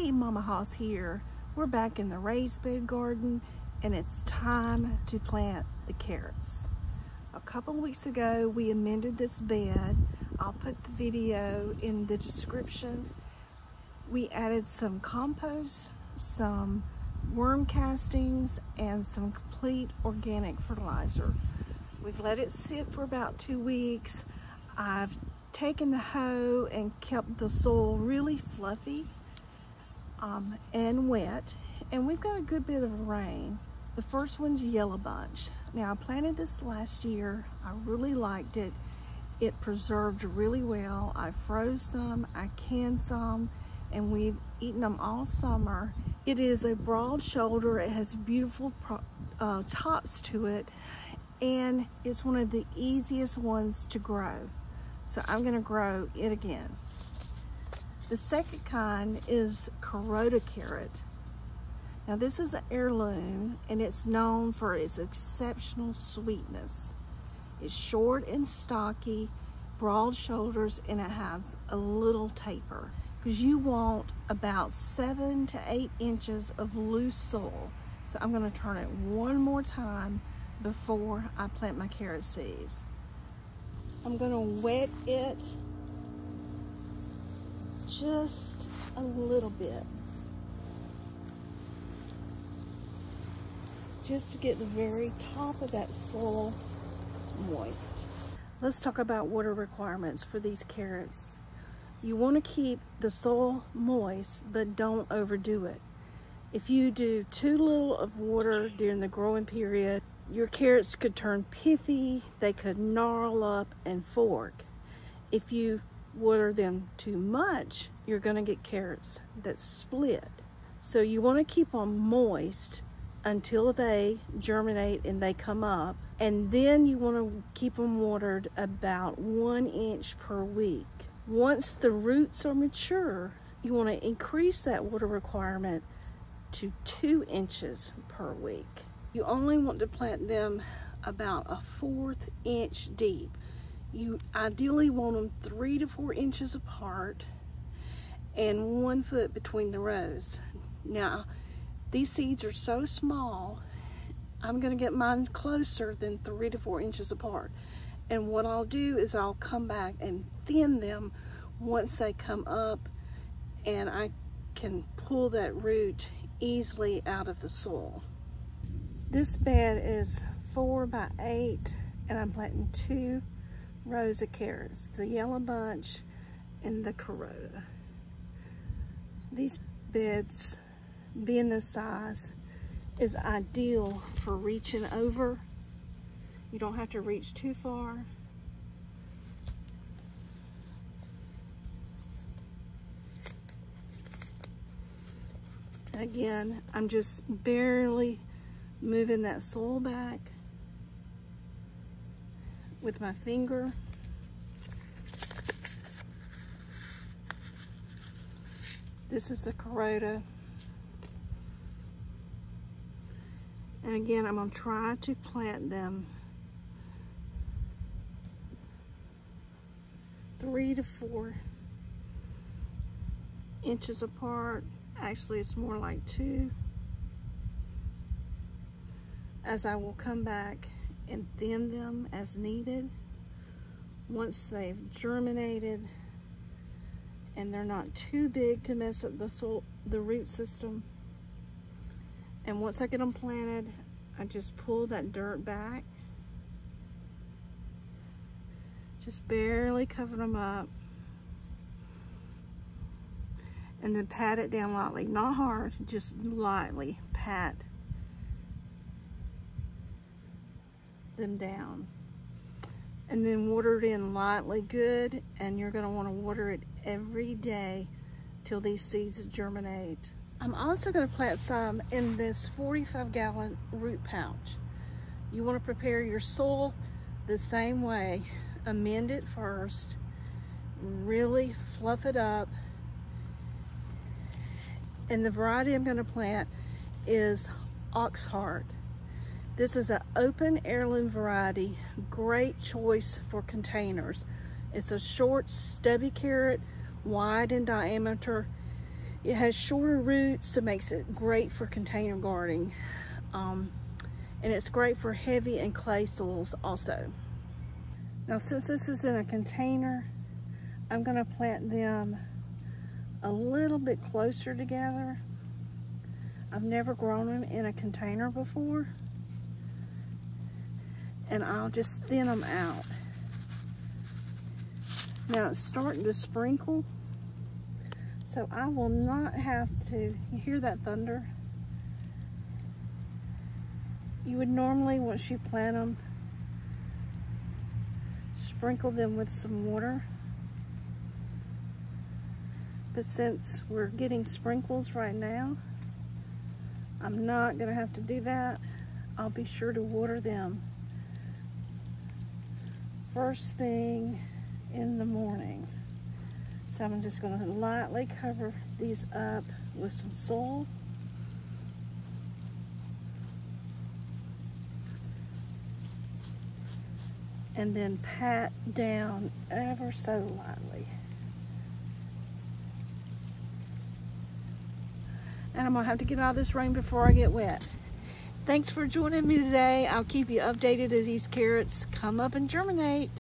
Hey, Mama Hoss here. We're back in the raised bed garden and it's time to plant the carrots. A couple weeks ago we amended this bed. I'll put the video in the description. We added some compost, some worm castings, and some complete organic fertilizer. We've let it sit for about 2 weeks. I've taken the hoe and kept the soil really fluffy and wet, and we've got a good bit of rain. The first one's Yellowbunch. Now, I planted this last year. I really liked it. It preserved really well. I froze some, I canned some, and we've eaten them all summer. It is a broad shoulder. It has beautiful tops to it, and it's one of the easiest ones to grow. So I'm gonna grow it again. The second kind is Kuroda Carrot. Now this is an heirloom and it's known for its exceptional sweetness. It's short and stocky, broad shoulders, and it has a little taper. Because you want about 7 to 8 inches of loose soil. So I'm gonna turn it one more time before I plant my carrot seeds. I'm gonna wet it just a little bit, just to get the very top of that soil moist. Let's talk about water requirements for these carrots. You want to keep the soil moist, but don't overdo it. If you do too little of water during the growing period, your carrots could turn pithy, they could gnarl up and fork. If you water them too much, you're gonna get carrots that split. So you wanna keep them moist until they germinate and they come up, and then you wanna keep them watered about 1 inch per week. Once the roots are mature, you wanna increase that water requirement to 2 inches per week. You only want to plant them about a 1/4 inch deep. You ideally want them 3 to 4 inches apart and 1 foot between the rows. Now, these seeds are so small, I'm gonna get mine closer than 3 to 4 inches apart. And what I'll do is I'll come back and thin them once they come up, and I can pull that root easily out of the soil. This bed is 4 by 8, and I'm planting 2 rows of carrots, the Yellowbunch and the Kuroda. These beds, being this size, is ideal for reaching over. You don't have to reach too far. And again, I'm just barely moving that soil back with my finger. This is the Kuroda. And again, I'm gonna try to plant them 3 to 4 inches apart. Actually, it's more like 2. As I will come back and thin them as needed once they've germinated and they're not too big to mess up the root system. And once I get them planted, I just pull that dirt back, just barely cover them up, and then pat it down lightly, not hard, just lightly pat them down, and then water it in lightly good. And you're going to want to water it every day till these seeds germinate. I'm also going to plant some in this 45-gallon root pouch. You want to prepare your soil the same way. Amend it first, really fluff it up. And the variety I'm going to plant is Oxheart. This is an open heirloom variety, great choice for containers. It's a short, stubby carrot, wide in diameter. It has shorter roots, so it makes it great for container gardening. And it's great for heavy and clay soils also. Now, since this is in a container, I'm gonna plant them a little bit closer together. I've never grown them in a container before. And I'll just thin them out. Now it's starting to sprinkle, so I will not have to, you hear that thunder? You would normally, once you plant them, sprinkle them with some water. But since we're getting sprinkles right now, I'm not gonna have to do that. I'll be sure to water them first thing in the morning. So I'm just going to lightly cover these up with some soil. And then pat down ever so lightly. And I'm going to have to get out of this rain before I get wet. Thanks for joining me today. I'll keep you updated as these carrots come up and germinate.